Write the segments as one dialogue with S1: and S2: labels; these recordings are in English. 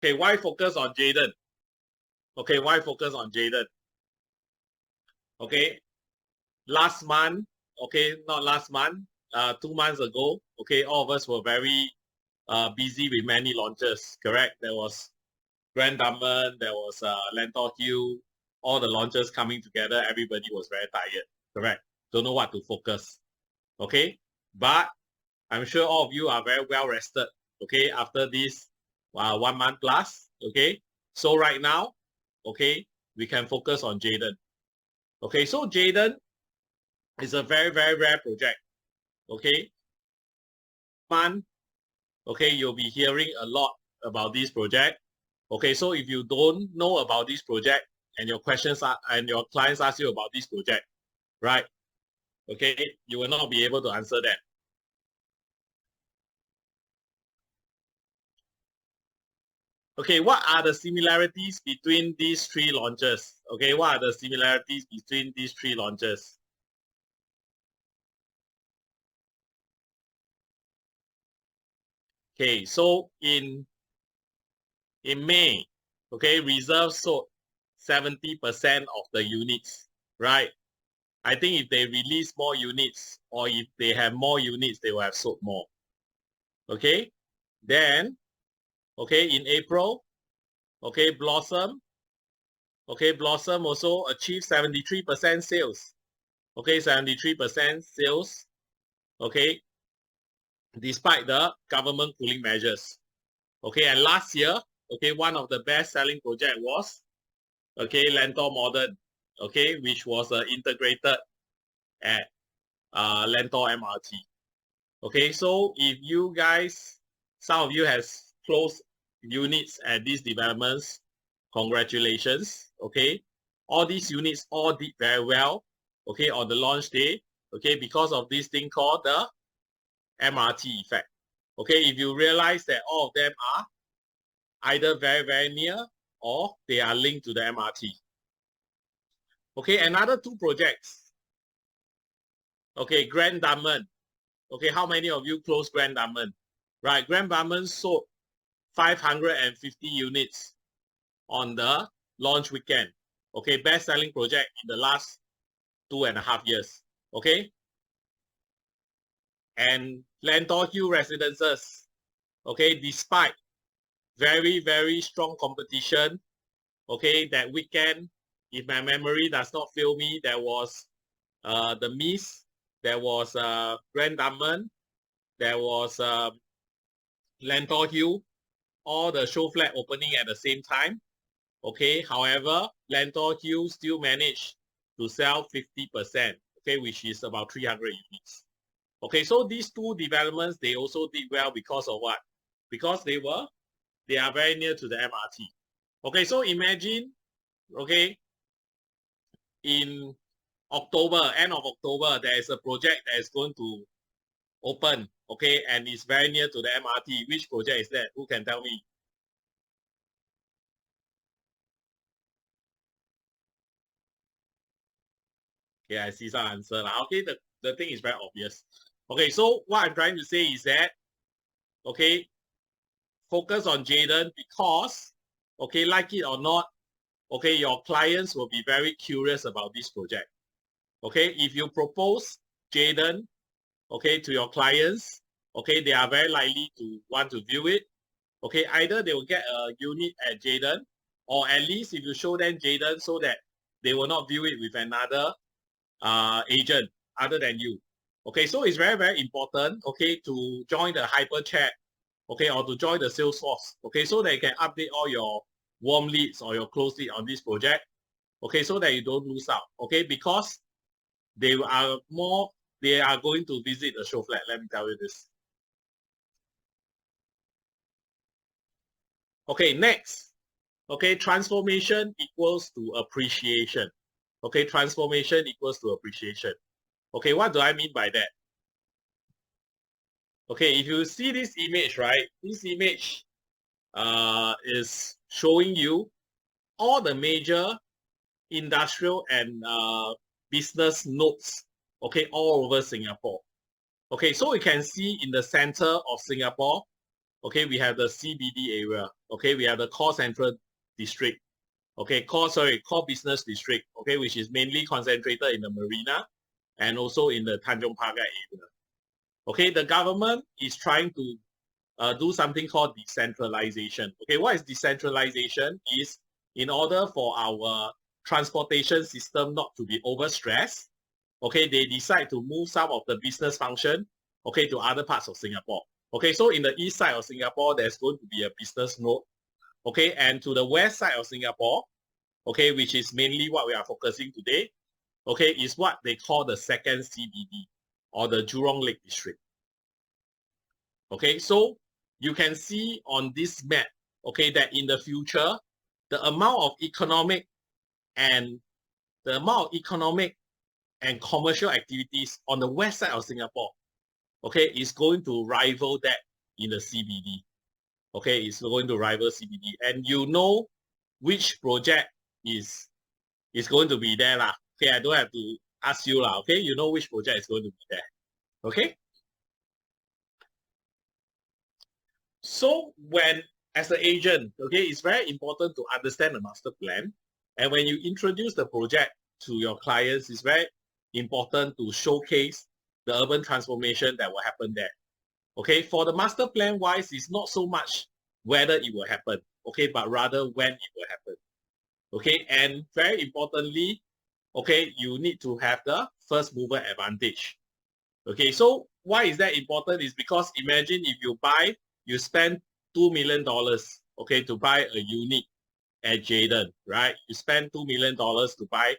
S1: Okay, why focus on Jayden? Okay, why focus on Jayden? Okay, last month, okay, not last month, 2 months ago, okay, all of us were very busy with many launches, correct? There was Grand Diamond, there was Lentor Hill, all the launches coming together, everybody was very tired, correct? Don't know what to focus, okay? But I'm sure all of you are very well rested, okay, after this 1 month plus, okay? So right now, okay, we can focus on Jayden. Okay, so Jayden is a very, very rare project, okay? Okay, you'll be hearing a lot about this project. Okay, so if you don't know about this project and your questions are and your clients ask you about this project, right? Okay, you will not be able to answer them. Okay, what are the similarities between these 3 launches? Okay, what are the similarities between these 3 launches? Okay, so in May, okay, reserve sold 70% of the units, right? I think if they release more units or if they have more units, they will have sold more. Okay, then, okay, in April, okay, Blossom also achieved 73% sales. Okay, 73% sales, okay, despite the government cooling measures. Okay, and last year, okay, one of the best-selling project was, okay, Lentor Modern, okay, which was integrated at Lentor MRT. Okay, so if you guys, some of you has closed units at these developments, congratulations. Okay, all these units all did very well, okay, on the launch day, okay, because of this thing called the MRT effect. Okay, if you realize that all of them are either very, very near or they are linked to the MRT. Okay, another 2 projects. Okay, Grand Diamond. Okay, how many of you closed Grand Diamond? Right, Grand Diamond sold 550 units on the launch weekend. Okay, best-selling project in the last 2.5 years. Okay, and Lentor Hill Residences. Okay, despite very, very strong competition, okay, that weekend, if my memory does not fail me, there was the Mist, there was Grand Diamond, there was Lentor Hill, all the show flat opening at the same time. Okay, however, Lentor Hill still managed to sell 50%, okay, which is about 300 units. Okay, so these 2 developments, they also did well because of what? Because they are very near to the MRT. Okay, so imagine, okay, in October, end of October, there is a project that is going to open, okay, and it's very near to the MRT. Which project is that? Who can tell me? Okay, I see some answer. Okay, the thing is very obvious. Okay, so what I'm trying to say is that, okay, focus on Jayden because, okay, like it or not, okay, your clients will be very curious about this project. Okay, if you propose Jayden, okay, to your clients, okay, they are very likely to want to view it. Okay, either they will get a unit at Jayden, or at least if you show them Jayden so that they will not view it with another agent other than you. Okay, so it's very, very important, okay, to join the hyper chat, okay, or to join the sales force, okay, so that you can update all your warm leads or your closed lead on this project, okay, so that you don't lose out, okay, because they are going to visit the show flat. Let me tell you this. Okay, next. Okay, transformation equals to appreciation. Okay, transformation equals to appreciation. Okay, what do I mean by that? Okay, if you see this image, right? This image is showing you all the major industrial and business nodes, okay, all over Singapore. Okay, so you can see in the center of Singapore, okay, we have the CBD area. Okay, we have the core central district. Okay, core business district. Okay, which is mainly concentrated in the marina and also in the Tanjong Pagar area. Okay, the government is trying to do something called decentralization. Okay, what is decentralization? Is in order for our transportation system not to be overstressed, okay, they decide to move some of the business function, okay, to other parts of Singapore. Okay, so in the east side of Singapore, there's going to be a business node. Okay, and to the west side of Singapore, okay, which is mainly what we are focusing today, okay, is what they call the second CBD or the Jurong Lake District. Okay, so you can see on this map, okay, that in the future, the amount of economic and commercial activities on the west side of Singapore, okay, is going to rival that in the CBD. Okay, it's going to rival CBD. And you know which project is going to be there lah. Okay, I don't have to ask you lah. Okay, you know which project is going to be there. Okay. So when, as an agent, okay, it's very important to understand the master plan. And when you introduce the project to your clients, it's very important to showcase the urban transformation that will happen there. Okay, for the master plan wise, it's not so much whether it will happen, okay, but rather when it will happen. Okay, and very importantly, okay, you need to have the first mover advantage. Okay, so why is that important? Is because imagine if you spend $2 million, okay, to buy a unit at Jayden, right? You spend $2 million to buy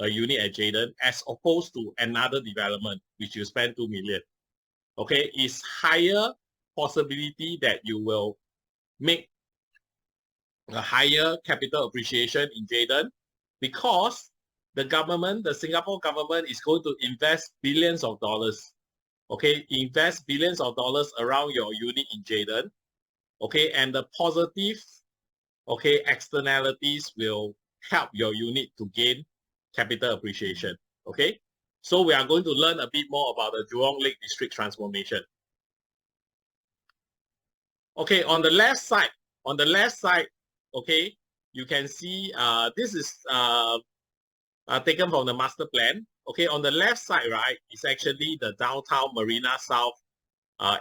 S1: a unit at Jayden as opposed to another development which you spend $2 million. Okay, it's higher possibility that you will make a higher capital appreciation in Jayden because the government, the Singapore government, is going to invest billions of dollars. Okay, invest billions of dollars around your unit in Jayden. Okay, and the positive, okay, externalities will help your unit to gain capital appreciation. Okay, so we are going to learn a bit more about the Jurong Lake District transformation. Okay, on the left side, okay, you can see this is taken from the master plan. Okay, on the left side, right, is actually the downtown Marina South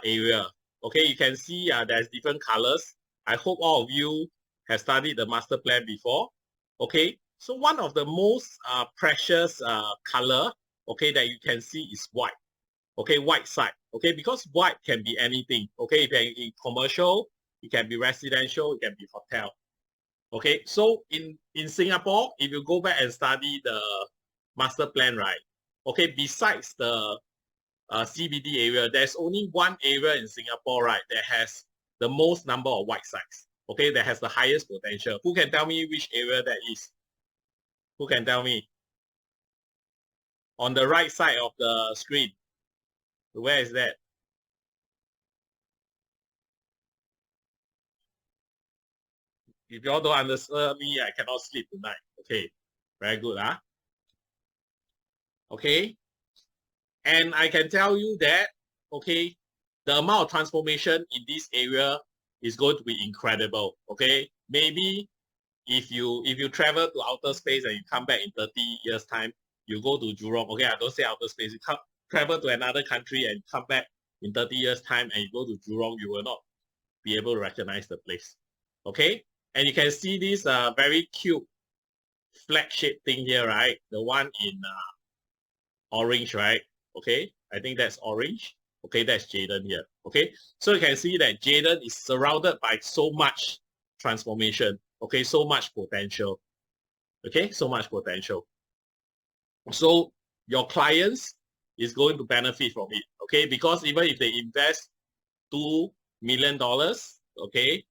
S1: area. Okay, you can see there's different colors. I hope all of you have studied the master plan before. Okay, so one of the most precious color, okay, that you can see is white. Okay, white side. Okay, because white can be anything. Okay, it can be commercial, it can be residential, it can be hotel. Okay, so in Singapore, if you go back and study the master plan, right? Okay, besides the CBD area, there's only one area in Singapore, right, that has the most number of white sites. Okay, that has the highest potential. Who can tell me which area that is? Who can tell me? On the right side of the screen. Where is that? If you all don't understand me, I cannot sleep tonight. Okay, very good, huh? Okay, and I can tell you that, okay, the amount of transformation in this area is going to be incredible. Okay, maybe if you travel to outer space and you come back in 30 years time, you go to Jurong. Okay, I don't say outer space. You travel to another country and come back in 30 years time and you go to Jurong, you will not be able to recognize the place. Okay, and you can see this very cute flag-shaped thing here, right? The one in orange, right? Okay, I think that's orange. Okay, that's Jayden here. Okay, so you can see that Jayden is surrounded by so much transformation. Okay, so much potential. Okay, so much potential. So your clients is going to benefit from it. Okay, because even if they invest $2 million, okay,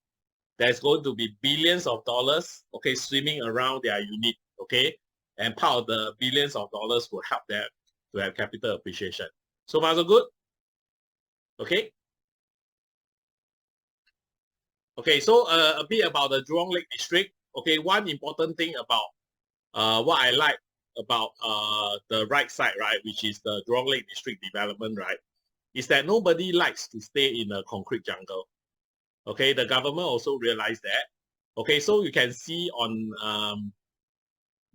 S1: there's going to be billions of dollars, okay, swimming around their unit. Okay, and part of the billions of dollars will help them to have capital appreciation. So far, so good. Okay. Okay, so a bit about the Jurong Lake District. Okay, one important thing about what I like about the right side, right, which is the Jurong Lake District development, right, is that nobody likes to stay in a concrete jungle. Okay, the government also realized that. Okay, so you can see on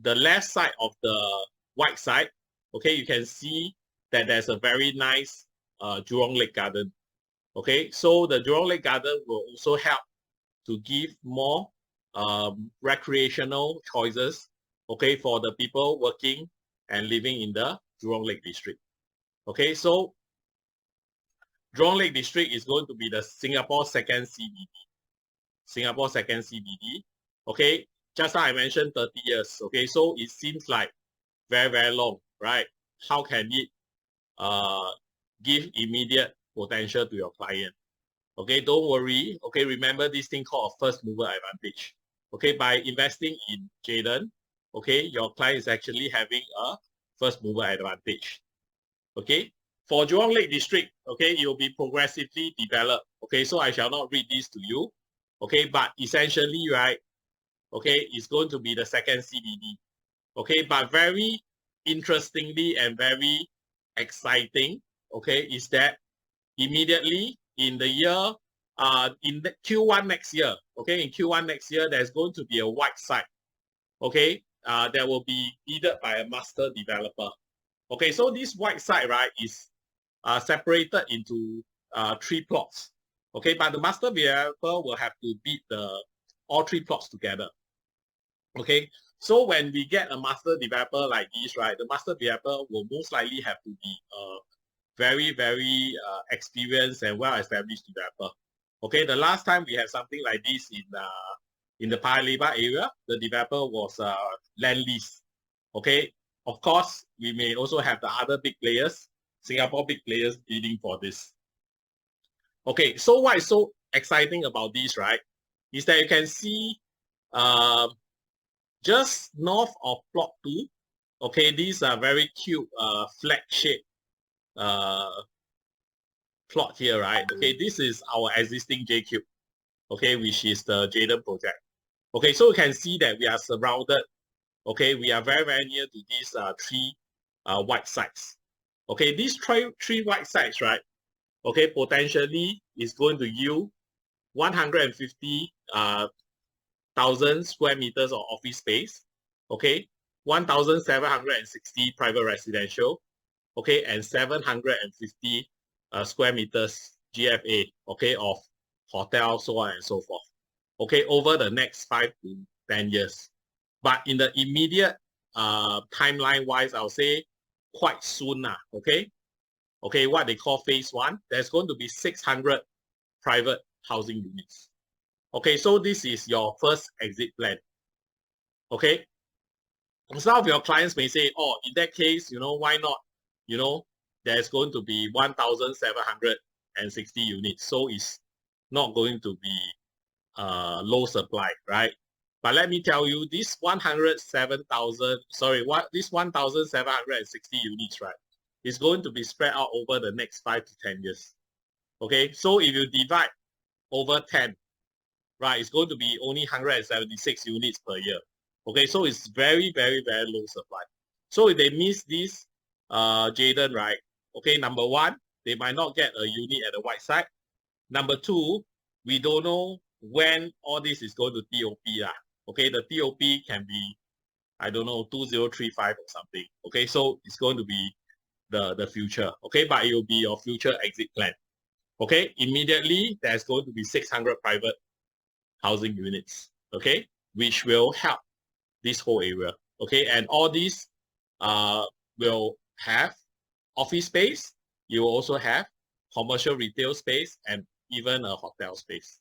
S1: the left side of the white side, okay, you can see that there's a very nice Jurong Lake Garden. Okay, so the Jurong Lake Garden will also help to give more recreational choices, okay, for the people working and living in the Jurong Lake District. Okay, so Jurong Lake District is going to be the Singapore second CBD. Singapore second CBD. Okay, just now I mentioned 30 years. Okay, so it seems like very, very long, right? How can it give immediate potential to your client? Okay, don't worry. Okay, remember this thing called a first mover advantage. Okay, by investing in JLD, okay, your client is actually having a first mover advantage. Okay, for Jurong Lake District, okay, it will be progressively developed. Okay, so I shall not read this to you. Okay, but essentially, right, okay, it's going to be the second CBD. Okay, but very interestingly and very exciting, okay, is that immediately in the year, in the Q1 next year, okay, in Q1 next year, there's going to be a white site, okay, that will be deeded by a master developer. Okay, so this white site, right, is separated into 3 plots. Okay, but the master developer will have to bid all 3 plots together. Okay, so when we get a master developer like this, right, the master developer will most likely have to be very, very experienced and well-established developer. Okay, the last time we had something like this in the Paya Lebar area, the developer was land lease. Okay, of course, we may also have the other big players, Singapore big players bidding for this. Okay, so what is so exciting about this, right, is that you can see just north of plot 2, okay, these are very cute flag shape plot here, right? Okay, this is our existing J-Cube, okay, which is the JLD project. Okay, so you can see that we are surrounded, okay, we are very, very near to these 3 white sites. Okay, these three white sites, right, okay, potentially is going to yield 150,000 square meters of office space, okay, 1,760 private residential, okay, and 750 square meters GFA, okay, of hotel, so on and so forth, okay, over the next 5 to 10 years. But in the immediate timeline-wise, I'll say quite soon, okay? Okay, what they call phase 1, there's going to be 600 private housing units. Okay, so this is your first exit plan. Okay, some of your clients may say, oh, in that case, why not, there's going to be 1,760 units. So it's not going to be low supply, right? But let me tell you, this 1,760 units, right, is going to be spread out over the next 5 to 10 years. Okay, so if you divide over 10, right, it's going to be only 176 units per year. Okay, so it's very, very, very low supply. So if they miss this JLD, right, okay, number 1, they might not get a unit at the white side. Number 2, we don't know when all this is going to TOP. Okay, the TOP can be, I don't know, 2035 or something. Okay, so it's going to be the future. Okay, but it will be your future exit plan. Okay, immediately there's going to be 600 private housing units. Okay, which will help this whole area. Okay, and all these will have office space. You will also have commercial retail space and even a hotel space.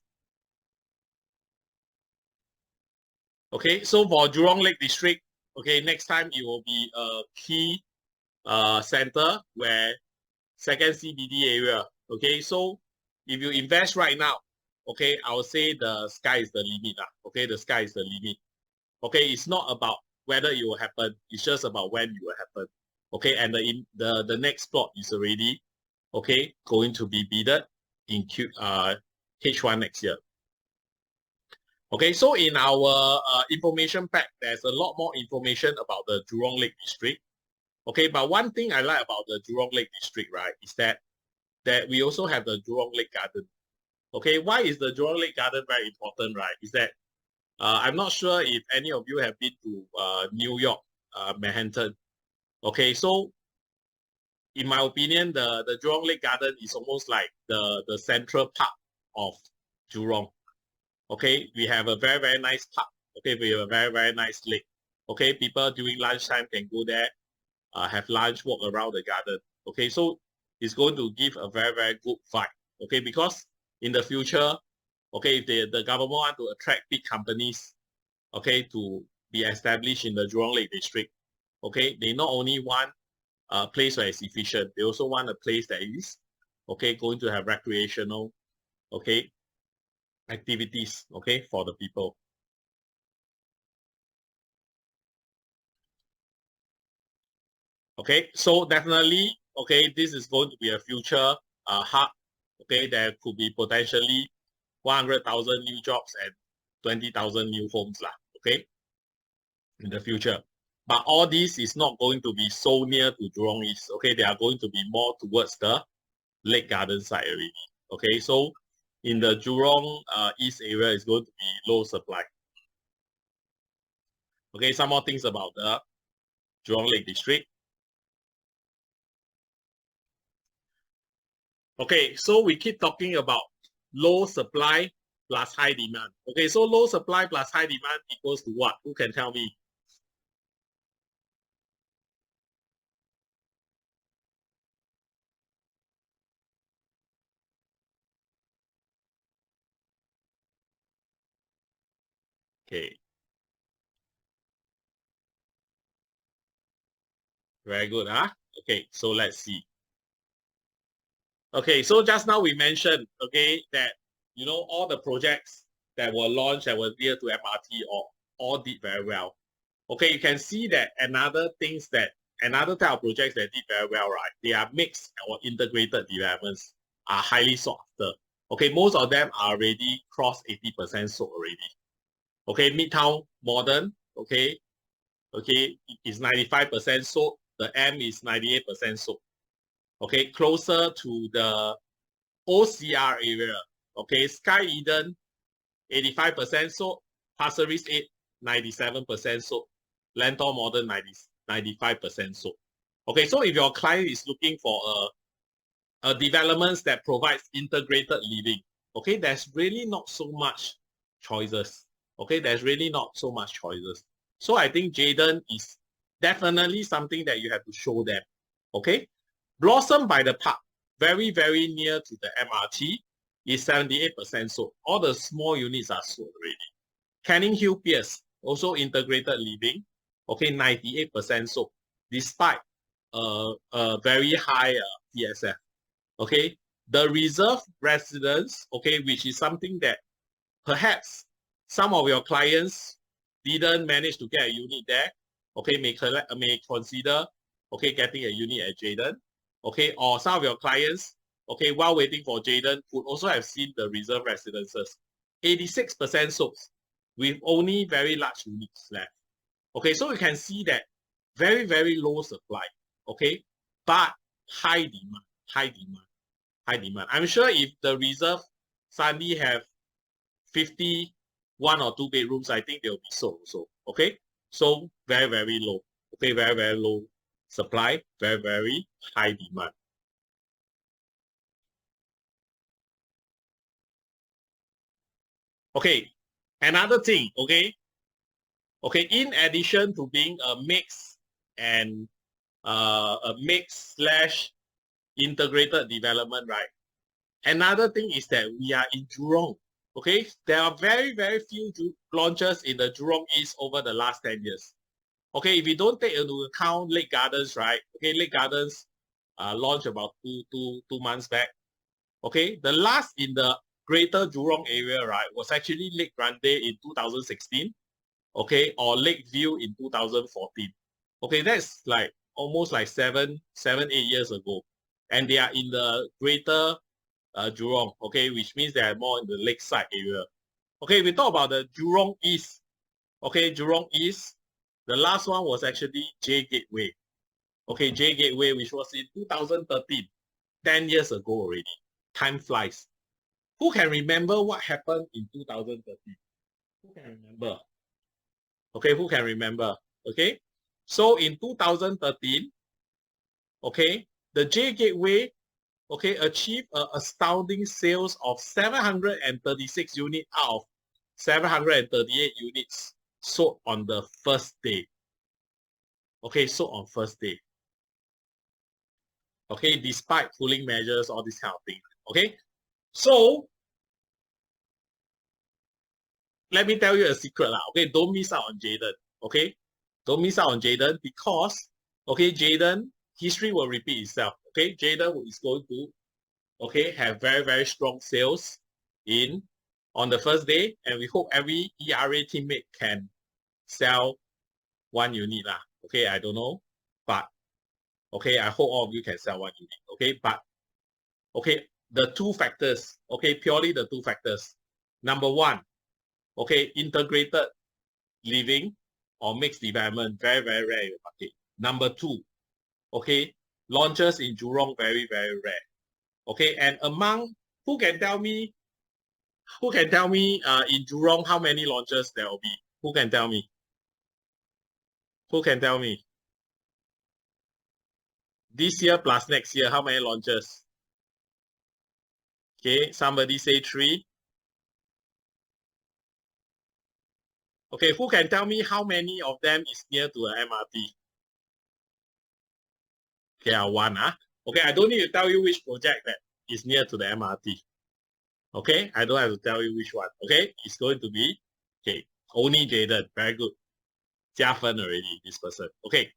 S1: Okay, so for Jurong Lake District, okay, next time it will be a key center where second CBD area. Okay, so if you invest right now, okay, I would say the sky is the limit. Okay, the sky is the limit. Okay, it's not about whether it will happen, it's just about when it will happen. Okay, and the next plot is already, okay, going to be bidded in H1 next year. Okay, so in our information pack, there's a lot more information about the Jurong Lake District. Okay, but one thing I like about the Jurong Lake District, right, is that we also have the Jurong Lake Garden. Okay, why is the Jurong Lake Garden very important, right? Is that I'm not sure if any of you have been to New York, Manhattan. Okay, so in my opinion, the Jurong Lake Garden is almost like the central park of Jurong. Okay, we have a very, very nice park. Okay, we have a very, very nice lake. Okay, people during lunchtime can go there, have lunch, walk around the garden. Okay, so it's going to give a very, very good vibe. Okay, because in the future, okay, if the government want to attract big companies, okay, to be established in the Jurong Lake district, okay, they not only want a place where it's efficient, they also want a place that is, okay, going to have recreational, okay, activities, okay, for the people. Okay, so definitely, okay, this is going to be a future hub. Okay, there could be potentially 100,000 new jobs and 20,000 new homes lah. Okay, in the future. But all this is not going to be so near to Jurong East. Okay, they are going to be more towards the Lake Garden side already. Okay, so in the Jurong East area is going to be low supply. Okay, some more things about the Jurong Lake District. Okay, so we keep talking about low supply plus high demand. Okay, so low supply plus high demand equals to what? Who can tell me? Okay, very good, huh? Okay, so let's see. Okay, so just now we mentioned, okay, that, you know, all the projects that were launched that were near to MRT all did very well. Okay, you can see that another type of projects that did very well, right? They are mixed or integrated developments, are highly sought after. Okay, most of them are already crossed 80% sold already. Okay, Midtown Modern, okay, is 95% sold. The M is 98% sold. Okay, closer to the OCR area, okay, Sky Eden, 85% sold. Pasir Ris 8, 97% sold. Lentor Modern, 95% sold. Okay, so if your client is looking for a developments that provides integrated living, okay, there's really not so much choices. Okay, there's really not so much choices. So I think Jayden is definitely something that you have to show them. Okay, Blossom by the Park, very, very near to the MRT, is 78% sold. All the small units are sold already. Canning Hill Pierce, also integrated living, okay, 98% sold, despite a very high PSF. Okay, the reserve residence, okay, which is something that perhaps some of your clients didn't manage to get a unit there, okay, may consider, okay, getting a unit at Jayden, okay, or some of your clients, okay, while waiting for Jayden, could also have seen the reserve residences. 86% sold, with only very large units left. Okay, so you can see that very, very low supply, okay, but high demand, high demand, high demand. I'm sure if the reserve suddenly have 50 1 or 2 bedrooms, I think they'll be sold also. Okay, so very, very low. Okay, very, very low supply, very, very high demand. Okay, another thing, okay, in addition to being a mix and a mix slash integrated development, right? Another thing is that we are in Jurong. Okay, there are very, very few launches in the Jurong East over the last 10 years. Okay, if you don't take into account Lake Gardens, right? Okay, Lake Gardens launched about two months back. Okay, the last in the greater Jurong area, right, was actually Lake Grande in 2016. Okay, or Lakeview in 2014. Okay, that's like almost like 8 years ago. And they are in the greater Jurong, okay, which means they are more in the lakeside area. Okay, we talk about the Jurong East. Okay, Jurong East, the last one was actually J Gateway. Okay, J Gateway, which was in 2013, 10 years ago already. Time flies. Who can remember what happened in 2013? Who can remember? Okay, who can remember? Okay, so in 2013, okay, the J Gateway, okay, achieved an astounding sales of 736 units out of 738 units sold on the first day. Okay, sold on first day. Okay, despite cooling measures, all this kind of thing. Okay, so let me tell you a secret lah. Okay, don't miss out on Jayden. Okay, don't miss out on Jayden because okay, Jayden history will repeat itself. Okay, Jayden is going to okay have very strong sales on the first day, and we hope every ERA teammate can sell 1 unit lah. Okay, I don't know, but okay, I hope all of you can sell 1 unit. Okay, but okay, the 2 factors. Okay, purely the 2 factors. Number 1, okay, integrated living or mixed development, very rare in the market. Number 2, okay, launches in Jurong, very rare. Okay, and among who can tell me in Jurong how many launches there will be? Who can tell me? Who can tell me? This year plus next year, how many launches? Okay, somebody say 3. Okay, who can tell me how many of them is near to an MRT? Okay, 1. Okay, I don't need to tell you which project that is near to the MRT. Okay, I don't have to tell you which one. Okay, it's going to be, okay, only Jayden. Very good. 加分 already, this person. Okay.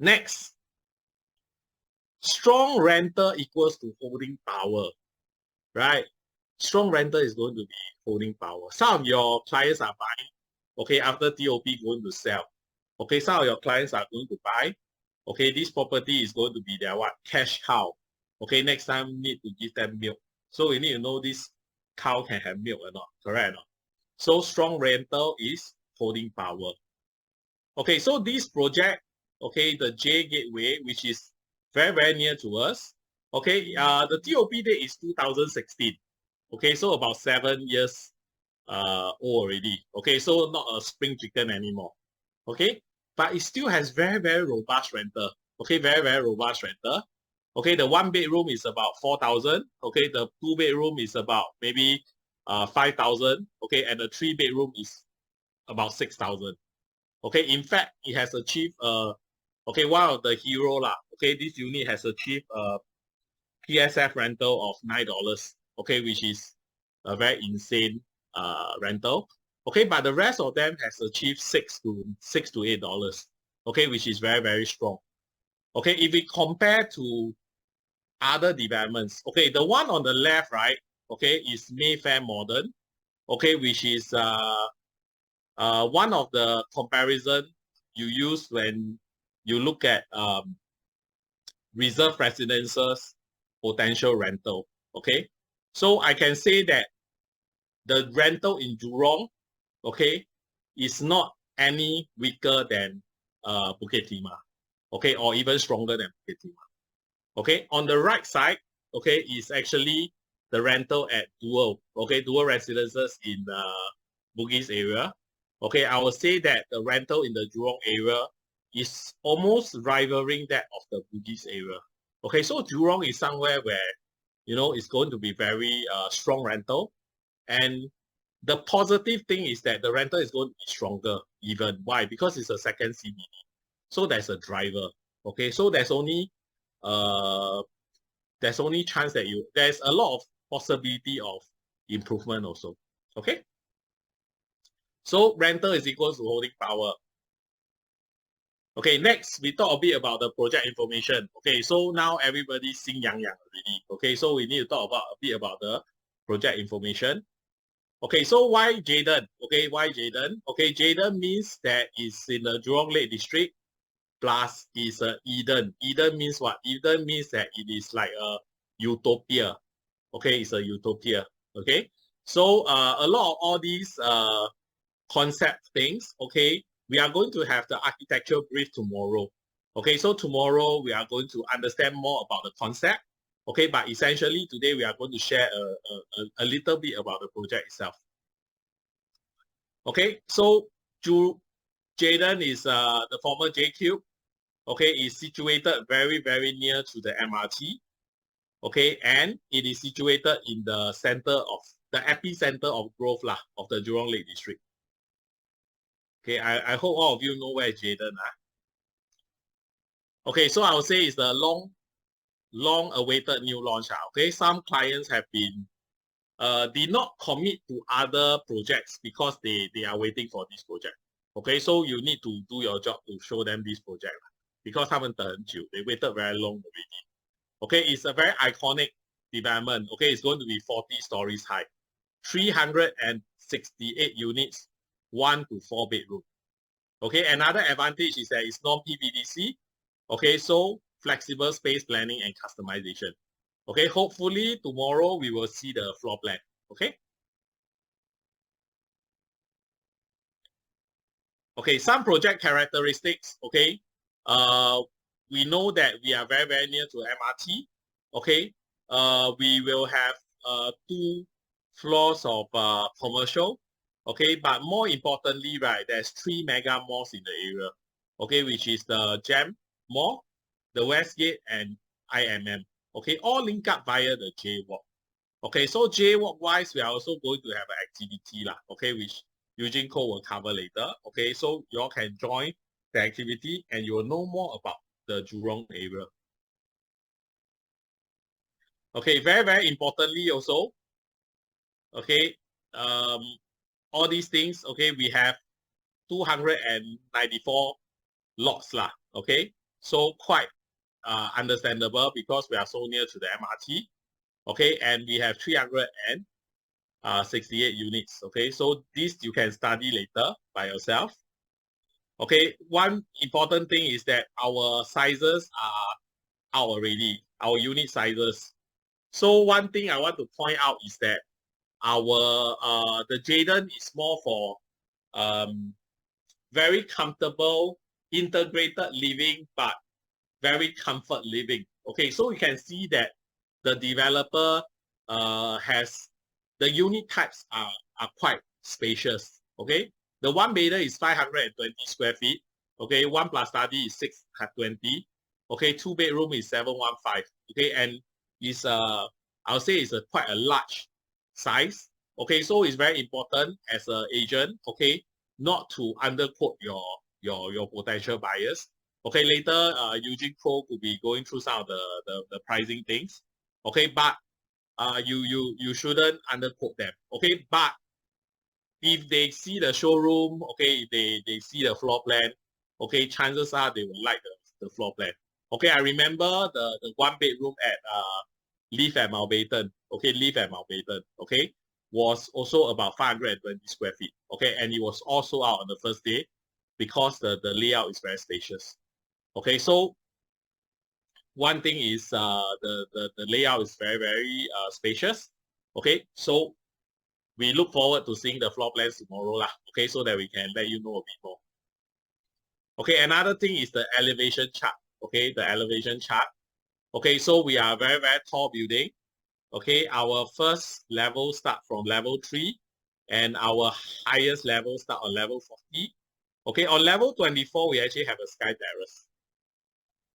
S1: Next. Strong renter equals to holding power. Right? Strong renter is going to be holding power. Some of your clients are buying, okay, after TOP going to sell. Okay, some of your clients are going to buy. Okay, this property is going to be their what? Cash cow. Okay, next time need to give them milk. So we need to know this cow can have milk or not. Correct or not? So strong rental is holding power. Okay, so this project, okay, the J Gateway, which is very near to us. Okay, the TOP date is 2016. Okay, so about 7 years old already. Okay, so not a spring chicken anymore. Okay, but it still has very robust rental. Okay, very robust rental. Okay, the 1 bedroom is about 4,000. Okay, the 2 bedroom is about maybe 5,000. Okay, and the 3 bedroom is about 6,000. Okay, in fact, it has achieved okay, one of the hero lah. Okay, this unit has achieved a PSF rental of $9. Okay, which is a very insane rental. Okay, but the rest of them has achieved $6 to $8. Okay, which is very strong. Okay, if we compare to other developments, okay, the one on the left, right, okay, is Mayfair Modern, okay, which is one of the comparison you use when you look at reserve residences potential rental. Okay, so I can say that the rental in Jurong, okay, is not any weaker than Bukit Timah, okay, or even stronger than Bukit Timah. Okay, on the right side, okay, is actually the rental at Dual, okay, Dual residences in Bugis area. Okay, I will say that the rental in the Jurong area is almost rivaling that of the Bugis area. Okay, so Jurong is somewhere where, you know, it's going to be very strong rental. And the positive thing is that the rental is going to be stronger even. Why? Because it's a second CBD. So there's a driver. Okay, so there's only chance that there's a lot of possibility of improvement also. Okay. So rental is equal to holding power. Okay, next we talk a bit about the project information. Okay, so now everybody's sing yang already. Okay, so we need to talk about a bit about the project information. Okay, so why Jayden? Okay, why Jayden? Okay, Jayden means that it's in the Jurong Lake District plus is Eden. Eden means what? Eden means that it is like a utopia. Okay, it's a utopia. Okay, so a lot of all these concept things, okay, we are going to have the architecture brief tomorrow. Okay, so tomorrow we are going to understand more about the concept. Okay, but essentially today we are going to share a little bit about the project itself. Okay, so Jayden is the former JCube. Okay, is situated very, very near to the MRT. Okay, and it is situated in the center of the epicenter of growth lah, of the Jurong Lake District. Okay, I hope all of you know where is Jayden. Okay, so I would say it's the long awaited new launch. Okay, some clients have been did not commit to other projects because they are waiting for this project. Okay, so you need to do your job to show them this project because 他们等很久, they waited very long already. Okay, it's a very iconic development. Okay, it's going to be 40 stories high, 368 units, 1 to 4 bedroom. Okay, another advantage is that it's non-PVDC. Okay, so flexible space planning and customization. Okay, hopefully tomorrow we will see the floor plan. Okay. Okay, some project characteristics. Okay, we know that we are very, very near to MRT. Okay, we will have 2 floors of commercial. Okay, but more importantly, right, there's 3 mega malls in the area. Okay, which is the GEM Mall, the Westgate, and IMM. Okay, all link up via the J Walk. Okay, so J Walk wise, we are also going to have an activity lah. Okay, which Eugene Ko will cover later. Okay, so you all can join the activity and you will know more about the Jurong area. Okay, very, very importantly also, okay, all these things, okay, we have 294 lots lah. Okay, so quite understandable because we are so near to the MRT. Okay, and we have 368 units. Okay, so this you can study later by yourself. Okay, one important thing is that our sizes are out already, our unit sizes. So one thing I want to point out is that our the Jayden is more for very comfortable integrated living, but very comfort living. Okay, so you can see that the developer has the unit types are quite spacious. Okay, the 1 bedder is 520 square feet. Okay, 1 plus study is 620. Okay, 2 bedroom is 715. Okay, and is I'll say it's quite a large size. Okay, so it's very important as an agent. Okay, not to underquote your potential buyers. Okay, later Eugene Ko could be going through some of the pricing things. Okay, but you shouldn't underquote them. Okay, but if they see the showroom, okay, if they see the floor plan, okay, chances are they will like the floor plan. Okay, I remember the 1 bedroom at 𝐉'𝐝𝐞𝐧. Okay, 𝐉'𝐝𝐞𝐧. Okay, was also about 520 square feet. Okay, and it was also out on the first day because the layout is very spacious. Okay, so one thing is the layout is very, very spacious. Okay, so we look forward to seeing the floor plans tomorrow lah. Okay, so that we can let you know a bit more. Okay, another thing is the elevation chart. Okay, the elevation chart. Okay, so we are very, very tall building. Okay, our first level start from level 3 and our highest level start on level 40. Okay, on level 24, we actually have a sky terrace.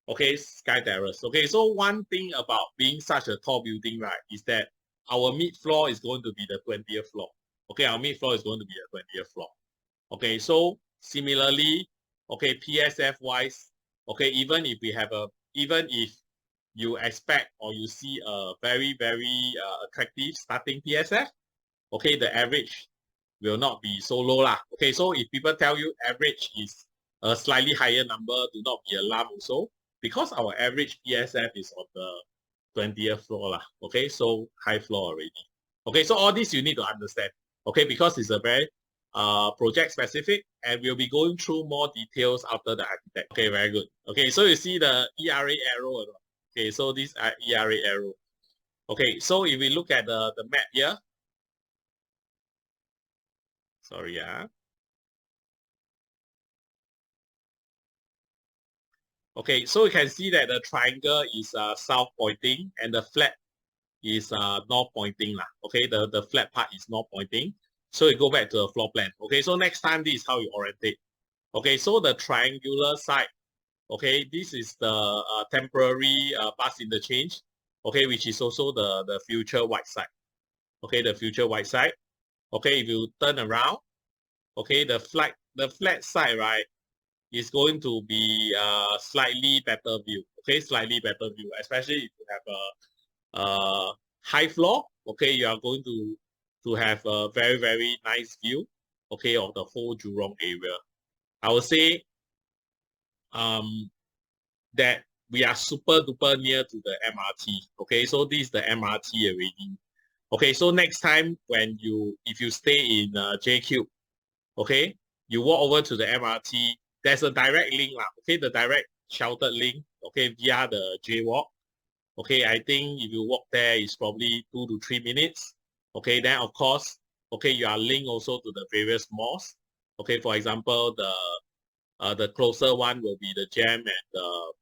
S1: Okay, sky terrace. Okay, so one thing about being such a tall building, right, is that our mid floor is going to be the 20th floor. Okay, our mid floor is going to be the 20th floor. Okay, so similarly, okay, PSF wise, okay, even if you expect or you see a very, very attractive starting PSF, okay, the average will not be so low lah. Okay, so if people tell you average is a slightly higher number, do not be alarmed also, because our average PSF is on the 20th floor lah. Okay, so high floor already. Okay, so all this you need to understand. Okay, because it's a very project specific, and we'll be going through more details after the architect. Okay, very good. Okay, so you see the ERA arrow. Okay, so this ERA arrow. Okay, so if we look at the map here. Sorry, Okay, so you can see that the triangle is south pointing and the flat is north pointing lah. Okay, the flat part is north pointing. So you go back to the floor plan. Okay, so next time this is how you orientate. Okay, so the triangular side. Okay, this is the temporary bus interchange. Okay, which is also the future white side. Okay, the future white side. Okay, if you turn around, okay, the flat side, right, is going to be slightly better view. Okay, slightly better view, especially if you have a high floor. Okay, you are going to have a very nice view. Okay, of the whole Jurong area. I would say that we are super duper near to the MRT. Okay, so this is the MRT already. Okay, so next time when if you stay in J-Cube, okay, you walk over to the MRT, there's a direct link lah. Okay, the direct sheltered link, okay, via the J-Walk. Okay, I think if you walk there, it's probably 2 to 3 minutes. Okay, then of course, okay, you are linked also to the various malls. Okay, for example, the closer one will be the GEM and the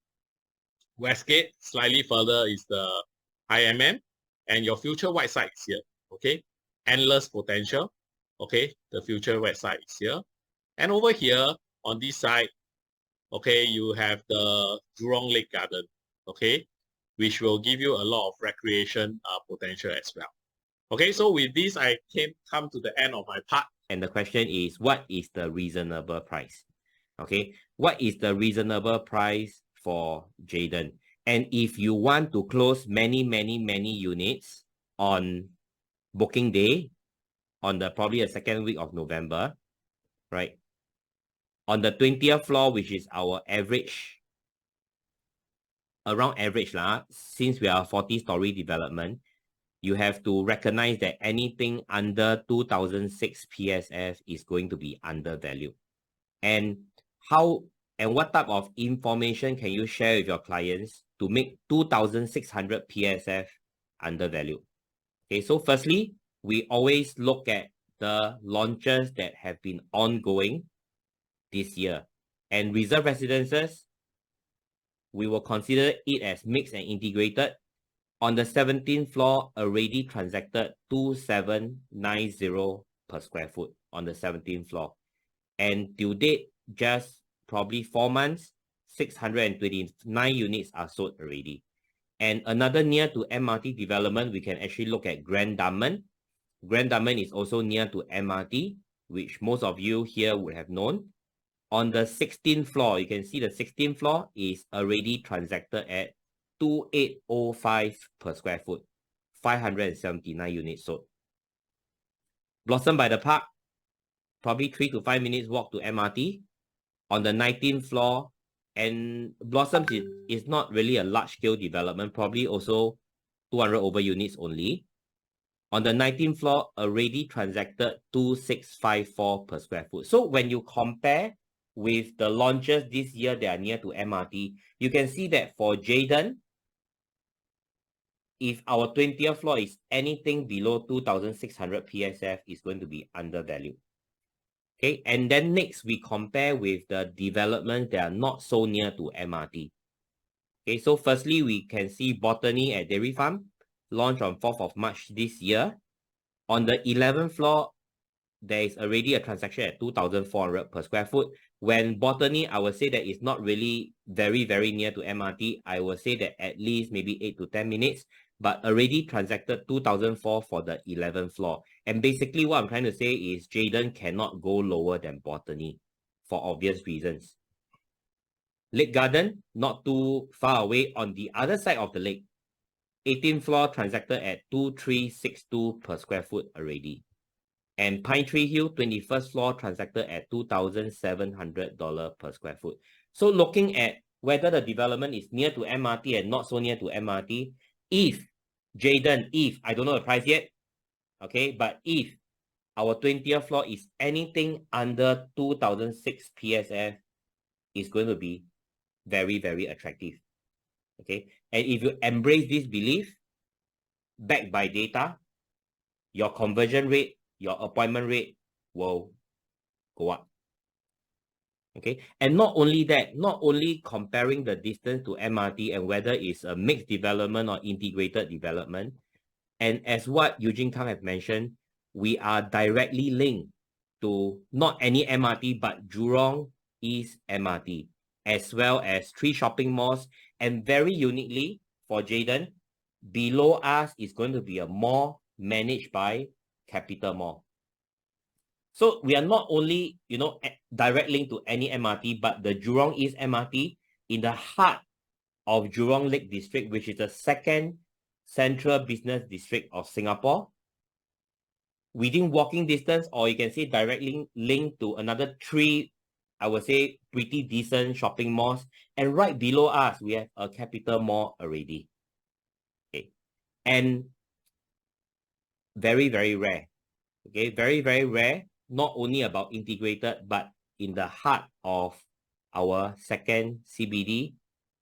S1: Westgate. Slightly further is the IMM, and your future white side is here. Okay, endless potential. Okay, the future white side is here, and over here on this side, okay, you have the Jurong Lake Garden. Okay, which will give you a lot of recreation potential as well. Okay, so with this, I come to the end of my part.
S2: And the question is, what is the reasonable price? Okay, what is the reasonable price for Jayden? And if you want to close many units on booking day, on probably the second week of November, right? On the 20th floor, which is our average, around average lah, since we are a 40-story development, you have to recognize that anything under 2006 PSF is going to be undervalued. And what type of information can you share with your clients to make 2,600 PSF undervalued? Okay, so firstly, we always look at the launches that have been ongoing this year. And reserve residences, we will consider it as mixed and integrated. On the 17th floor, already transacted 2,790 per square foot on the 17th floor. And due date, just probably 4 months, 629 units are sold already. And another near to MRT development, we can actually look at Grand Diamond. Grand Diamond is also near to MRT, which most of you here would have known. On the 16th floor, you can see the 16th floor is already transacted at 2,805 per square foot, 579 units sold. Blossom by the Park, probably 3 to 5 minutes walk to MRT. On the 19th floor, and Blossom is not really a large-scale development, probably also 200 over units only. On the 19th floor, already transacted 2,654 per square foot. So when you compare with the launches this year that are near to MRT, you can see that for Jayden, if our 20th floor is anything below 2,600 PSF, is going to be undervalued. Okay, and then next we compare with the developments that are not so near to MRT. Okay, so firstly, we can see Botany at Dairy Farm, launched on 4th of March this year. On the 11th floor, there is already a transaction at 2,400 per square foot. When Botany, I would say that it's not really very near to MRT. I would say that at least maybe 8 to 10 minutes, but already transacted 2,004 for the 11th floor. And basically what I'm trying to say is Jayden cannot go lower than Botany for obvious reasons. Lake Garden, not too far away on the other side of the lake. 18th floor transacted at 2,362 per square foot already. And Pine Tree Hill, 21st floor transacted at $2,700 per square foot. So looking at whether the development is near to MRT and not so near to MRT, if Jayden, I don't know the price yet, okay, but if our 20th floor is anything under 2006 PSF, it's going to be very attractive, okay? And if you embrace this belief, backed by data, your conversion rate, your appointment rate will go up. Okay, and not only that, not only comparing the distance to MRT and whether it's a mixed development or integrated development, and as what Eugene Kang has mentioned, we are directly linked to not any MRT, but Jurong East MRT, as well as 3 shopping malls. And very uniquely for Jayden, below us is going to be a mall managed by Capital Mall. So we are not only, direct link to any MRT, but the Jurong East MRT in the heart of Jurong Lake District, which is the second central business district of Singapore, within walking distance, or you can say directly linked to another 3, I would say, pretty decent shopping malls. And right below us, we have a Capital Mall already. Okay. And very, very rare. Okay, very, very rare. Not only about integrated, but in the heart of our second CBD.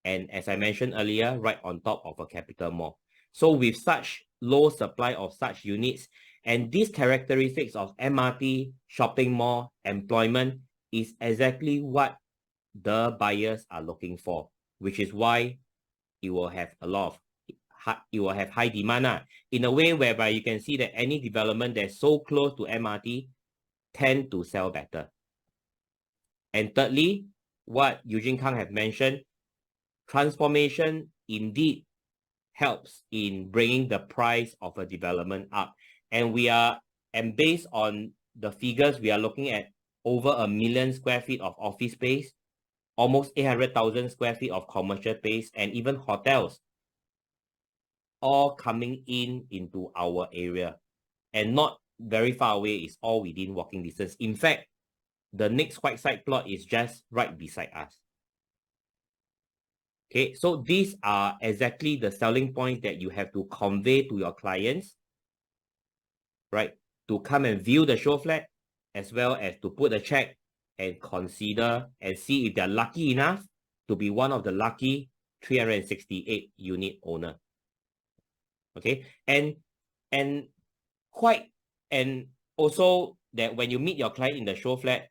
S2: And as I mentioned earlier, right on top of a Capital Mall. So with such low supply of such units, and these characteristics of MRT, shopping mall, employment is exactly what the buyers are looking for, which is why it will have a lot of, it will have high demand in a way whereby you can see that any development that's so close to MRT tend to sell better. And thirdly, what Eugene Kang have mentioned, transformation indeed helps in bringing the price of a development up. And based on the figures, we are looking at over 1 million square feet of office space, almost 800,000 square feet of commercial space, and even hotels all coming into our area. And not very far away, is all within walking distance. In fact, the next white side plot is just right beside us. Okay, so these are exactly the selling points that you have to convey to your clients, right? To come and view the show flat, as well as to put a check and consider and see if they're lucky enough to be one of the lucky 368 unit owner. Okay, and also that when you meet your client in the show flat,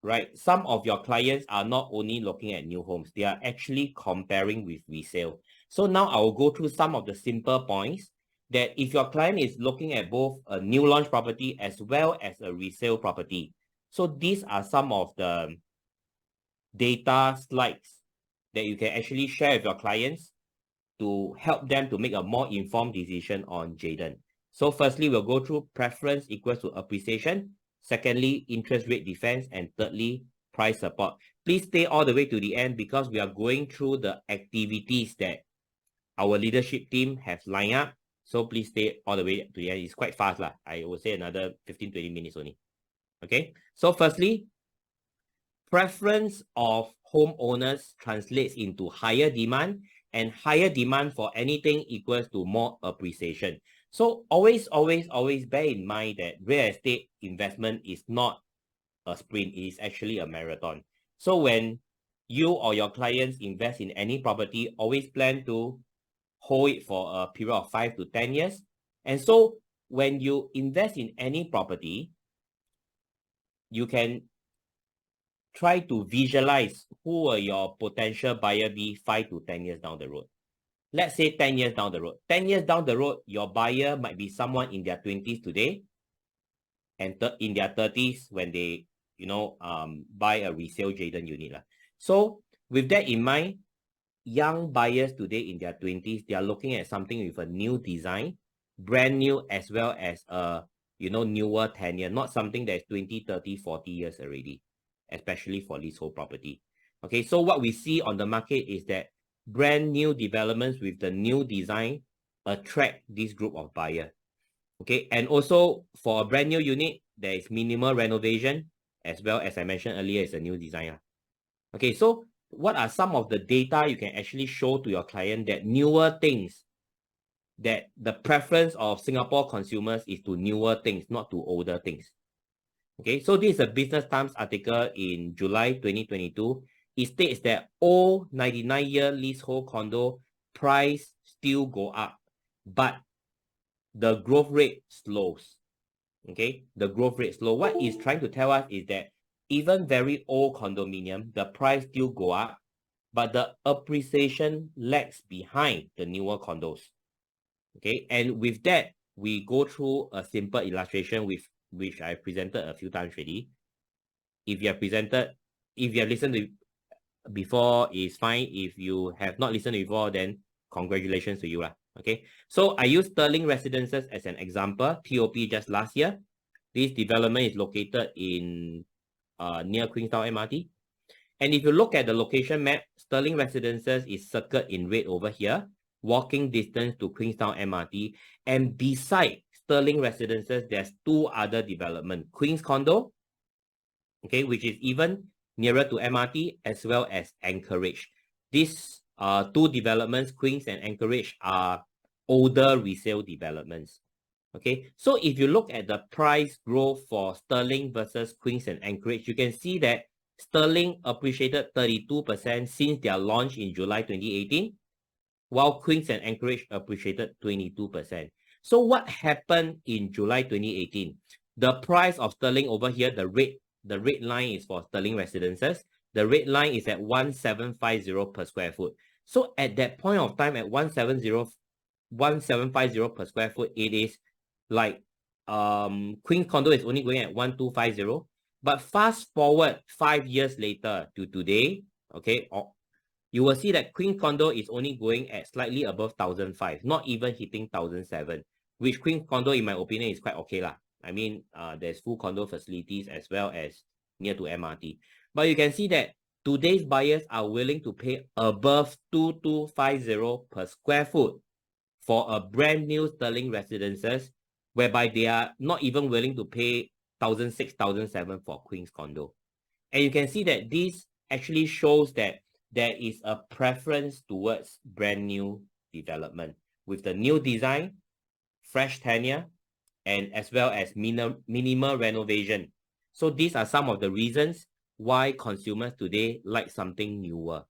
S2: right, some of your clients are not only looking at new homes, they are actually comparing with resale. So now I will go through some of the simple points that if your client is looking at both a new launch property as well as a resale property. So these are some of the data slides that you can actually share with your clients to help them to make a more informed decision on Jayden. So firstly, we'll go through preference equals to appreciation. Secondly, interest rate defense. And thirdly, price support. Please stay all the way to the end because we are going through the activities that our leadership team have lined up. So please stay all the way to the end. It's quite fast. I would say another 15-20 minutes only. Okay. So firstly, preference of homeowners translates into higher demand, and higher demand for anything equals to more appreciation. So always bear in mind that real estate investment is not a sprint, it is actually a marathon. So when you or your clients invest in any property, always plan to hold it for a period of 5 to 10 years. And so when you invest in any property, you can try to visualize who will your potential buyer be 5 to 10 years down the road. Let's say 10 years down the road. 10 years down the road, your buyer might be someone in their 20s today and in their 30s when they, buy a resale Jayden unit. So with that in mind, young buyers today in their 20s, they are looking at something with a new design, brand new, as well as a, newer tenure, not something that is 20, 30, 40 years already, especially for leasehold property. Okay, so what we see on the market is that brand new developments with the new design attract this group of buyer. Okay, and also for a brand new unit, there is minimal renovation, as well as I mentioned earlier, it's a new design. Okay, so what are some of the data you can actually show to your client that newer things, that the preference of Singapore consumers is to newer things, not to older things? Okay, so this is a Business Times article in July 2022. It states that old 99-year leasehold condo price still go up, but the growth rate slows. Okay, the growth rate slow. What it's trying to tell us is that even very old condominium, the price still go up, but the appreciation lags behind the newer condos. Okay, and with that, we go through a simple illustration with which I presented a few times already. If you have listened to before, is fine. If you have not listened before, then congratulations to you lah. Okay, so I use Sterling Residences as an example. TOP just last year. This development is located in near Queenstown MRT. And if you look at the location map, Sterling Residences is circled in red over here, walking distance to Queenstown MRT. And beside Sterling Residences, there's two other developments, Queen's Condo, okay, which is even nearer to MRT, as well as Anchorage. These two developments, Queen's and Anchorage, are older resale developments. Okay, so if you look at the price growth for Sterling versus Queen's and Anchorage, you can see that Sterling appreciated 32% since their launch in July 2018, while Queen's and Anchorage appreciated 22%. So what happened in July 2018? The price of Sterling over here, the red line is for Sterling Residences. The red line is at 1750 per square foot. So at that point of time, at 1750 per square foot, it is like Queen's Condo is only going at 1250. But fast forward 5 years later to today, okay, you will see that Queen's Condo is only going at slightly above 1,005, not even hitting 1,007, which Queen's Condo, in my opinion, is quite okay lah. I mean, there's full condo facilities as well as near to MRT. But you can see that today's buyers are willing to pay above 2,250 per square foot for a brand new Sterling Residences, whereby they are not even willing to pay 1,600, 1,700 for Queen's Condo. And you can see that this actually shows that there is a preference towards brand new development with the new design, fresh tenure, and as well as minimal renovation. So these are some of the reasons why consumers today like something newer.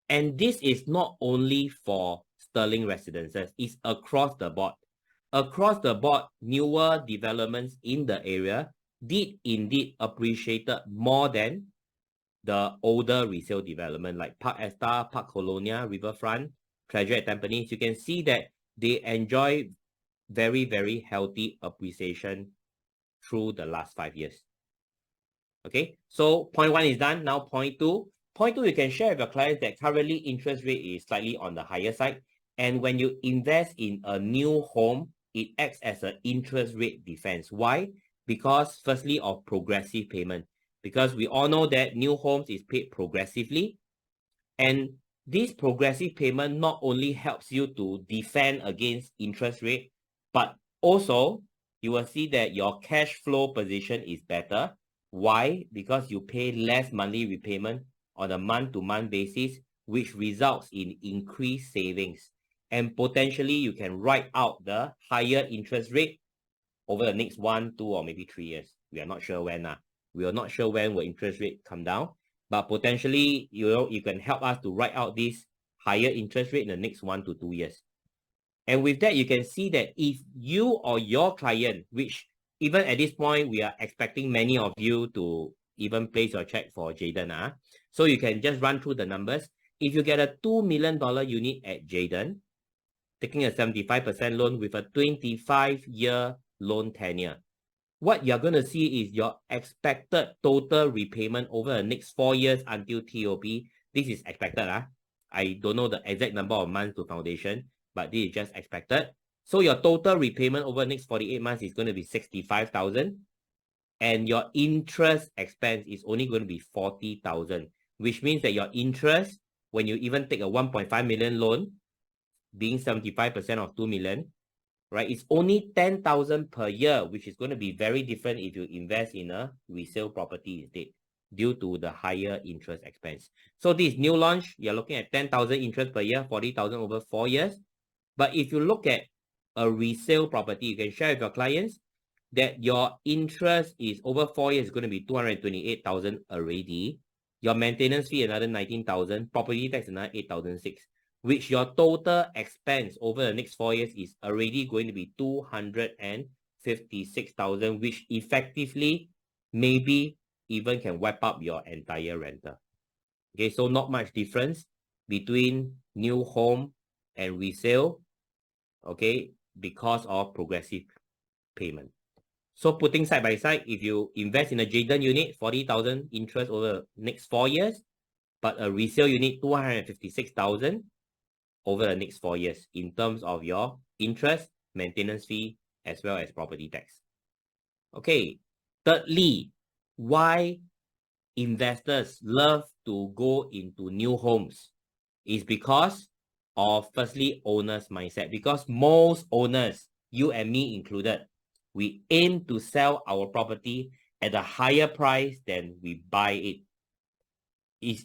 S2: And this is not only for Sterling Residences, it's across the board. Across the board, newer developments in the area did indeed appreciated more than the older resale development like Park Esta, Park Colonia, Riverfront, Treasure at Tampines. You can see that they enjoy very, very healthy appreciation through the last 5 years. Okay, so point one is done. Now point two. Point two, you can share with your clients that currently interest rate is slightly on the higher side. And when you invest in a new home, it acts as an interest rate defense. Why? Because firstly of progressive payment. Because we all know that new homes is paid progressively. And this progressive payment not only helps you to defend against interest rate, but also you will see that your cash flow position is better. Why? Because you pay less monthly repayment on a month-to-month basis, which results in increased savings. And potentially you can write out the higher interest rate over the next 1, 2, or maybe 3 years. We are not sure when. We are not sure when will interest rate come down, but potentially, you can help us to write out this higher interest rate in the next 1 to 2 years. And with that, you can see that if you or your client, which even at this point, we are expecting many of you to even place your check for Jayden. So you can just run through the numbers. If you get a $2 million unit at Jayden, taking a 75% loan with a 25-year loan tenure, what you're going to see is your expected total repayment over the next 4 years until TOP. This is expected. I don't know the exact number of months to foundation, but this is just expected. So your total repayment over the next 48 months is going to be 65,000. And your interest expense is only going to be 40,000, which means that your interest, when you even take a 1.5 million loan, being 75% of 2 million, right? It's only 10,000 per year, which is going to be very different if you invest in a resale property instead, due to the higher interest expense. So this new launch, you're looking at 10,000 interest per year, 40,000 over 4 years. But if you look at a resale property, you can share with your clients that your interest is over 4 years is going to be 228,000 already. Your maintenance fee another 19,000, property tax another 8,600. Which your total expense over the next 4 years is already going to be 256,000, which effectively maybe even can wipe up your entire rental. Okay, so not much difference between new home and resale, okay, because of progressive payment. So putting side by side, if you invest in a JLD unit, 40,000 interest over the next 4 years, but a resale unit, 256,000 over the next 4 years in terms of your interest, maintenance fee, as well as property tax. Okay, thirdly, why investors love to go into new homes is because of, firstly, owner's mindset. Because most owners, you and me included, we aim to sell our property at a higher price than we buy it.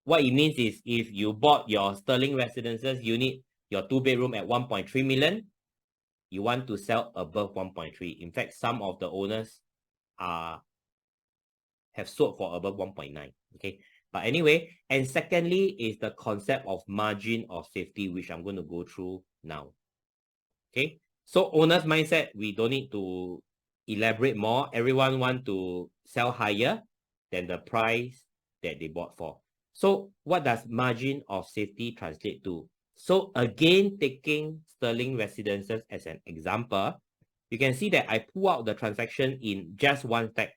S2: What it means is, if you bought your Sterling Residences unit, your 2-bedroom at 1.3 million, you want to sell above 1.3. In fact, some of the owners have sold for above 1.9. Okay, but anyway, and secondly is the concept of margin of safety, which I'm going to go through now. Okay, so owner's mindset, we don't need to elaborate more. Everyone want to sell higher than the price that they bought for. So what does margin of safety translate to? So again, taking Sterling Residences as an example, you can see that I pull out the transaction in just one stack.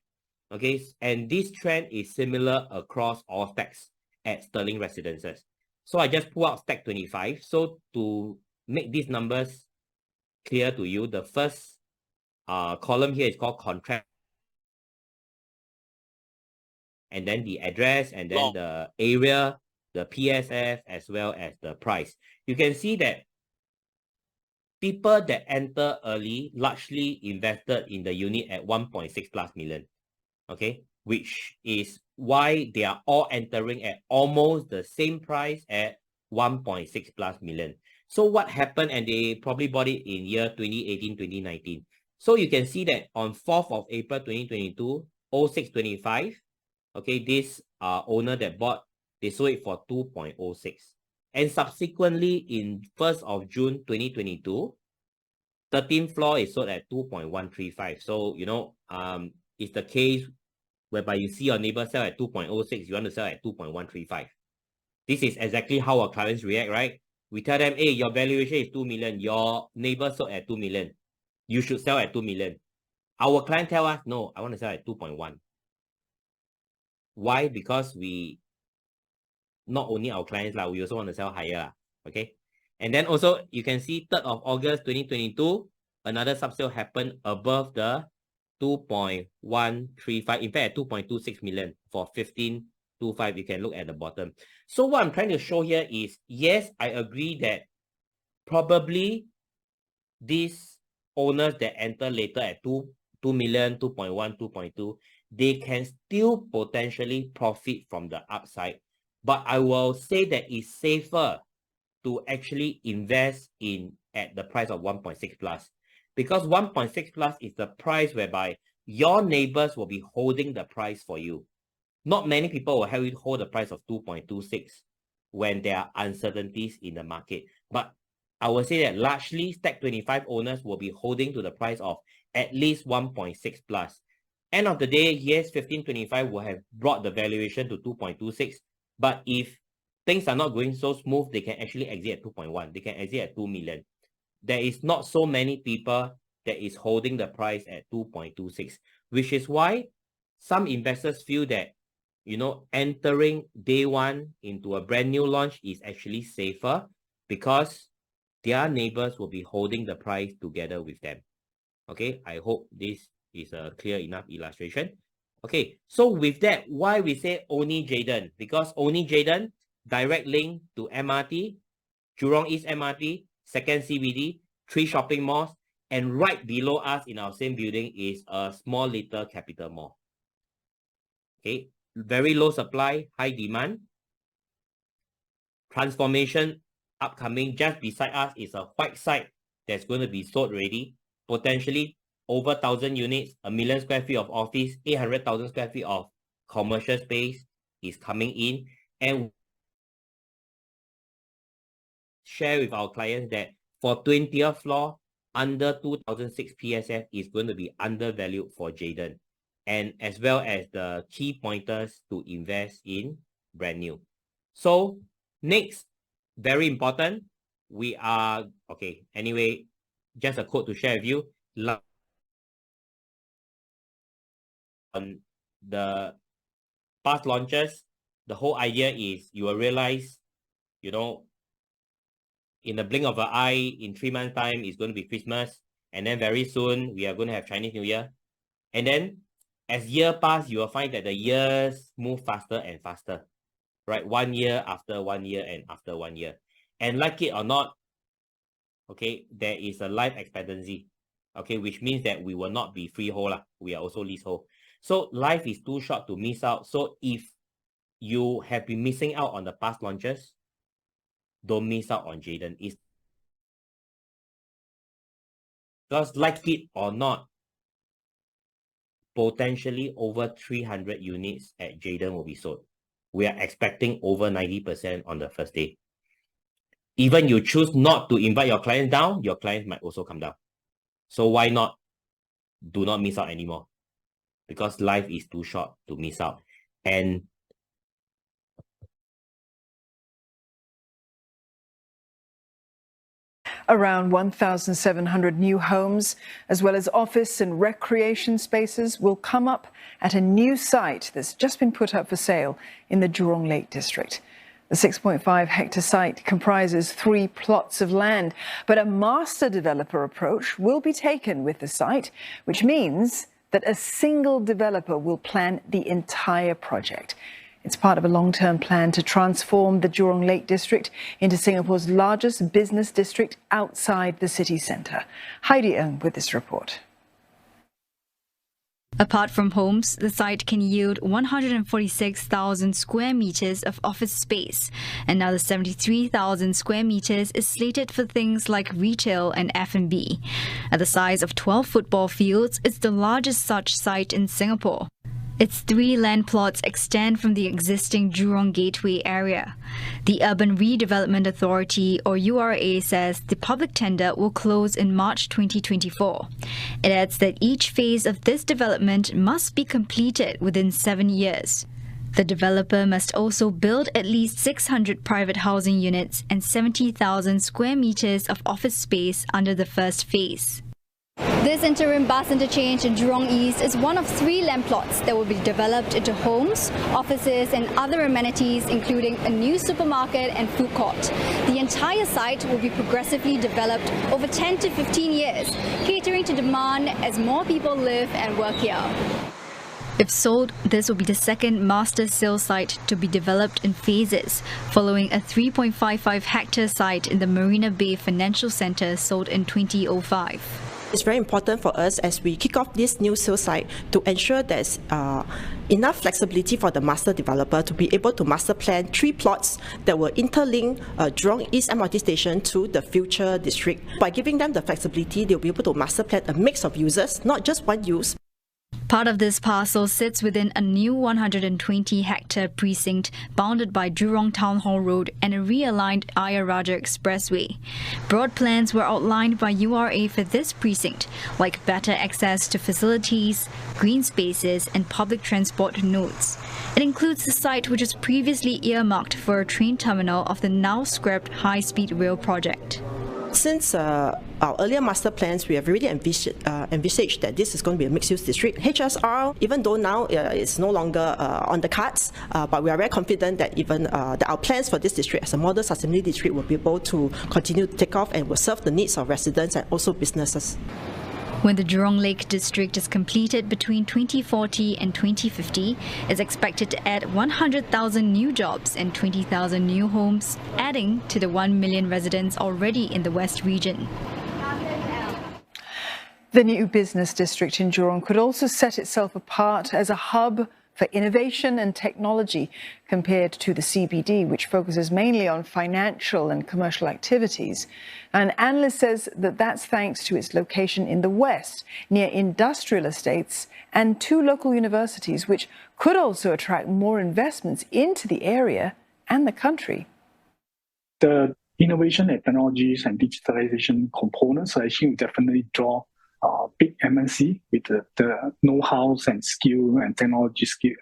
S2: Okay, and this trend is similar across all stacks at Sterling Residences. So I just pull out stack 25. So to make these numbers clear to you, the first column here is called contract, and then the address, and then the area, the PSF, as well as the price. You can see that people that enter early largely invested in the unit at 1.6+ million. Okay, which is why they are all entering at almost the same price at 1.6+ million. So what happened, and they probably bought it in year 2018, 2019. So you can see that on 4th of April 2022, 0625, okay, this owner that bought, they sold it for 2.06. And subsequently in 1st of June 2022, 13th floor is sold at 2.135. So, you know, it's the case whereby you see your neighbor sell at 2.06, you want to sell at 2.135. This is exactly how our clients react, right? We tell them, hey, your valuation is 2 million. Your neighbor sold at 2 million. You should sell at 2 million. Our client tell us, no, I want to sell at 2.1. Why? Because we, not only our clients, we also want to sell higher. Okay. And then also, you can see 3rd of August 2022, another sub-sale happened above the 2.135, in fact, at 2.26 million for 15.25. You can look at the bottom. So what I'm trying to show here is, yes, I agree that probably these owners that enter later at 2 million, 2.1, 2.2, they can still potentially profit from the upside. But I will say that it's safer to actually invest in at the price of 1.6+. Because 1.6+ is the price whereby your neighbors will be holding the price for you. Not many people will have you hold the price of 2.26 when there are uncertainties in the market. But I will say that largely stack 25 owners will be holding to the price of at least 1.6+. End of the day, yes, 1525 will have brought the valuation to 2.26. But if things are not going so smooth, they can actually exit at 2.1. They can exit at 2 million. There is not so many people that is holding the price at 2.26, which is why some investors feel that, you know, entering day one into a brand new launch is actually safer because their neighbors will be holding the price together with them. Okay, I hope this is a clear enough illustration. Okay, so with that, why we say only JLD? Because only JLD, direct link to MRT, Jurong East MRT, 2nd CBD, 3 shopping malls, and right below us in our same building is a small little Capital Mall. Okay, very low supply, high demand. Transformation upcoming. Just beside us is a white site that's going to be sold already. Potentially over 1,000 units, 1 million square feet of office, 800,000 square feet of commercial space is coming in. And share with our clients that for 20th floor, under 2006 PSF is going to be undervalued for JLD. and as well as the key pointers to invest in brand new. So next, very important, we are, okay, anyway, just a quote to share with you. On the past launches, the whole idea is you will realize, you know, in the blink of an eye, in 3 months' time, it's going to be Christmas. And then very soon, we are going to have Chinese New Year. And then as year pass, you will find that the years move faster and faster, right? 1 year after 1 year and after 1 year. And like it or not, okay, there is a life expectancy, okay, which means that we will not be freehold, we are also leasehold. So life is too short to miss out. So if you have been missing out on the past launches, don't miss out on Jayden. It's because like it or not, potentially over 300 units at Jayden will be sold. We are expecting over 90% on the first day. Even you choose not to invite your clients down, your clients might also come down. So why not? Do not miss out anymore, because life is too short to miss out. And
S3: around 1,700 new homes, as well as office and recreation spaces, will come up at a new site that's just been put up for sale in the Jurong Lake District. The 6.5-hectare site comprises 3 plots of land, but a master developer approach will be taken with the site, which means that a single developer will plan the entire project. It's part of a long-term plan to transform the Jurong Lake District into Singapore's largest business district outside the city centre. Heidi Ng with this report.
S4: Apart from homes, the site can yield 146,000 square meters of office space. Another 73,000 square meters is slated for things like retail and F&B. At the size of 12 football fields, it's the largest such site in Singapore. Its 3 land plots extend from the existing Jurong Gateway area. The Urban Redevelopment Authority, or URA, says the public tender will close in March 2024. It adds that each phase of this development must be completed within 7 years. The developer must also build at least 600 private housing units and 70,000 square meters of office space under the first phase.
S5: This interim bus interchange in Jurong East is one of 3 land plots that will be developed into homes, offices and other amenities, including a new supermarket and food court. The entire site will be progressively developed over 10 to 15 years, catering to demand as more people live and work here.
S4: If sold, this will be the second master sale site to be developed in phases, following a 3.55-hectare site in the Marina Bay Financial Centre sold in 2005.
S6: It's very important for us as we kick off this new sale site to ensure there's enough flexibility for the master developer to be able to master plan 3 plots that will interlink Jurong East MRT station to the future district. By giving them the flexibility, they'll be able to master plan a mix of users, not just one use.
S4: Part of this parcel sits within a new 120-hectare precinct bounded by Jurong Town Hall Road and a realigned Ayer Rajah Expressway. Broad plans were outlined by URA for this precinct, like better access to facilities, green spaces and public transport nodes. It includes the site which was previously earmarked for a train terminal of the now scrapped high-speed rail project.
S6: Since our earlier master plans, we have already envisaged that this is going to be a mixed-use district. HSR, even though now it's no longer on the cards, but we are very confident that even that our plans for this district as a model sustainability district will be able to continue to take off and will serve the needs of residents and also businesses.
S4: When the Jurong Lake District is completed between 2040 and 2050, it's expected to add 100,000 new jobs and 20,000 new homes, adding to the 1 million residents already in the West region.
S3: The new business district in Jurong could also set itself apart as a hub for innovation and technology compared to the CBD, which focuses mainly on financial and commercial activities. An analyst says that that's thanks to its location in the west, near industrial estates and 2 local universities, which could also attract more investments into the area and the country.
S7: The innovation and technologies and digitalization components, I think, definitely draw big MNC with the know-how and skill and technology skill,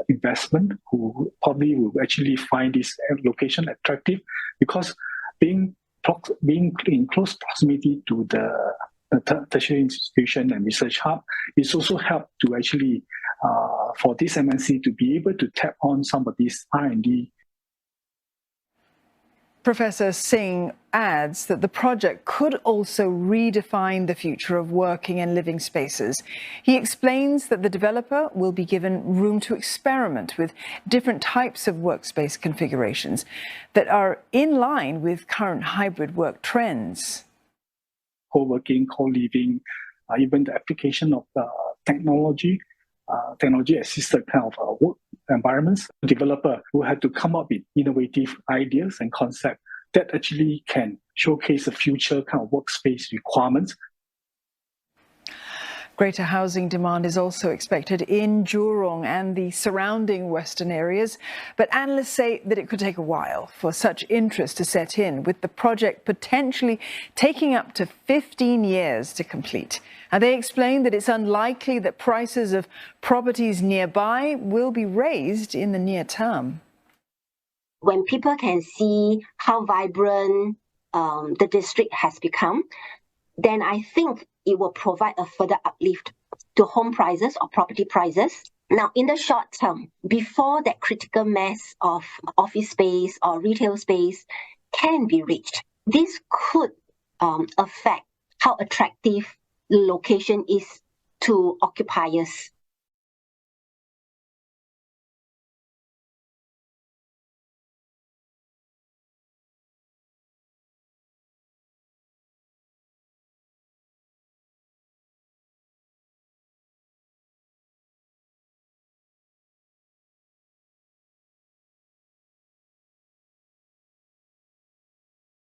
S7: investment, who probably will actually find this location attractive, because being in close proximity to the tertiary institution and research hub is also help to actually for this MNC to be able to tap on some of these R&D.
S3: Professor Singh adds that the project could also redefine the future of working and living spaces. He explains that the developer will be given room to experiment with different types of workspace configurations that are in line with current hybrid work trends.
S7: Co-working, co-living, even the application of technology-assisted work environments. The developer will have to come up with innovative ideas and concepts that actually can showcase the future workspace requirements.
S3: Greater housing demand is also expected in Jurong and the surrounding western areas, but analysts say that it could take a while for such interest to set in, with the project potentially taking up to 15 years to complete. And they explain that it's unlikely that prices of properties nearby will be raised in the near term.
S8: When people can see how vibrant the district has become, then I think it will provide a further uplift to home prices or property prices. Now, in the short term, before that critical mass of office space or retail space can be reached, this could affect how attractive the location is to occupiers.